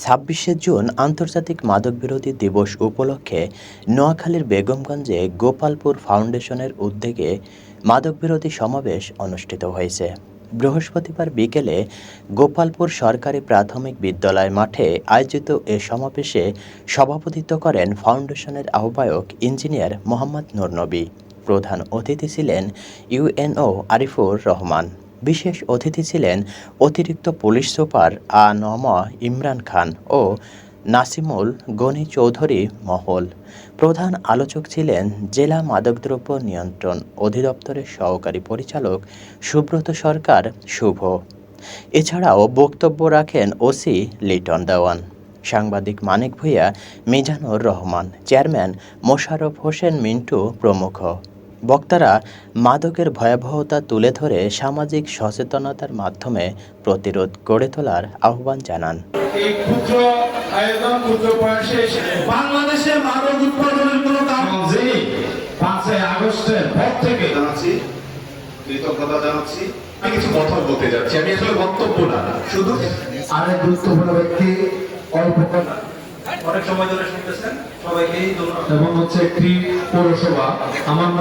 ছাব্বিশে জুন আন্তর্জাতিক মাদক বিরোধী দিবস উপলক্ষে নোয়াখালীর বেগমগঞ্জে গোপালপুর ফাউন্ডেশনের উদ্যোগে মাদক বিরোধী সমাবেশ অনুষ্ঠিত হয়েছে। বৃহস্পতিবার বিকেলে গোপালপুর সরকারি প্রাথমিক বিদ্যালয় মাঠে আয়োজিত এ সমাবেশে সভাপতিত্ব করেন ফাউন্ডেশনের আহ্বায়ক ইঞ্জিনিয়ার মোহাম্মদ নূর নবী। প্রধান অতিথি ছিলেন ইউএনও আরিফুর রহমান। বিশেষ অতিথি ছিলেন অতিরিক্ত পুলিশ সুপার আ.ন.ম ইমরান খান ও নাসিমুল গনি চৌধুরী মহল। প্রধান আলোচক ছিলেন জেলা মাদকদ্রব্য নিয়ন্ত্রণ অধিদপ্তরের সহকারী পরিচালক সুব্রত সরকার শুভ। এছাড়াও বক্তব্য রাখেন ওসি লিটন দেওয়ান, সাংবাদিক মানিক ভূঁইয়া, মিজানুর রহমান, চেয়ারম্যান মোশাররফ হোসেন মিন্টু প্রমুখ। বক্তারা মাদকের ভয়াবহতা তুলে ধরে সামাজিক সচেতনতার মাধ্যমে প্রতিরোধ গড়ে তোলার আহ্বান জানান। এই ক্ষুদ্র আয়োজন ক্ষুদ্র প্রয়াসে বাংলাদেশে মাদক উৎপাদনের কোনো কারণ 5 আগস্টের পর থেকে জানাচ্ছি, কৃতজ্ঞতা জানাচ্ছি। আমি কিছু কথা বলতে যাচ্ছি, আমি আসলে বক্তব্য না, শুধু আরেক গুরুত্বপূর্ণ ব্যক্তি অল্প অনেক সময় ধরে শুনতেছেন, সবাইকেই ধন্যবাদ। এবং হচ্ছে একটি পৌরসভা আমার